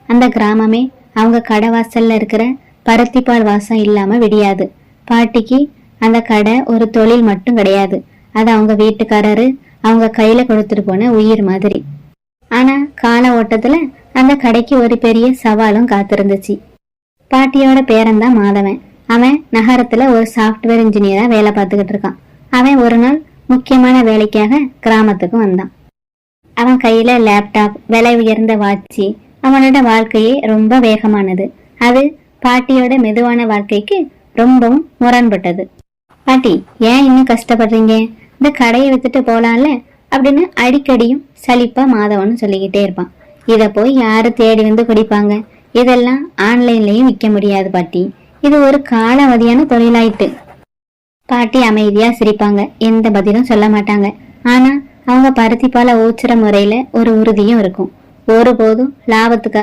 அந்த கிராமமே அவங்க கடை வாசல்ல இருக்கிற பருத்திப்பால் வாசம் இல்லாம விடியாது. பாட்டிக்கு அந்த கடை ஒரு தொழில் மட்டும் கிடையாது, அது அவங்க வீட்டுக்காரரு அவங்க கையில கொடுத்துட்டு போன உயிர் மாதிரி. ஆனா கால ஓட்டத்துல அந்த கடைக்கு ஒரு பெரிய சவாலும் காத்திருந்துச்சு. பாட்டியோட பேரன்தான் மாதவன். அவன் நகரத்துல ஒரு சாஃப்ட்வேர் இன்ஜினியரா வேலை பார்த்துக்கிட்டு இருக்கான். அவன் ஒரு நாள் முக்கியமான வேலைக்காக கிராமத்துக்கு வந்தான். அவன் கையில லேப்டாப், விலை உயர்ந்த வாட்சி. அவனோட வாழ்க்கையே ரொம்ப வேகமானது. அது பாட்டியோட மெதுவான வாழ்க்கைக்கு ரொம்பவும் முரண்பட்டது. பாட்டி, ஏன் இன்னும் கஷ்டப்படுறீங்க? இந்த கடையை வித்துட்டு போலாம்ல அப்படின்னு அடிக்கடியும் சலிப்பா மாதவன் சொல்லிக்கிட்டே இருப்பான். இத போய் யாரு தேடி வந்து குடிப்பாங்க? இதெல்லாம் ஆன்லைன்லயும் விற்க முடியாது பாட்டி, இது ஒரு காலாவதியான தொழிலாயிட்டு. பாட்டி அமைதியா சிரிப்பாங்க, எந்த பதிலும் சொல்ல மாட்டாங்க. ஆனா அவங்க பருத்திப்பால ஊச்சுற முறையில ஒரு உறுதியும் இருக்கும். ஒருபோதும் லாபத்துக்காக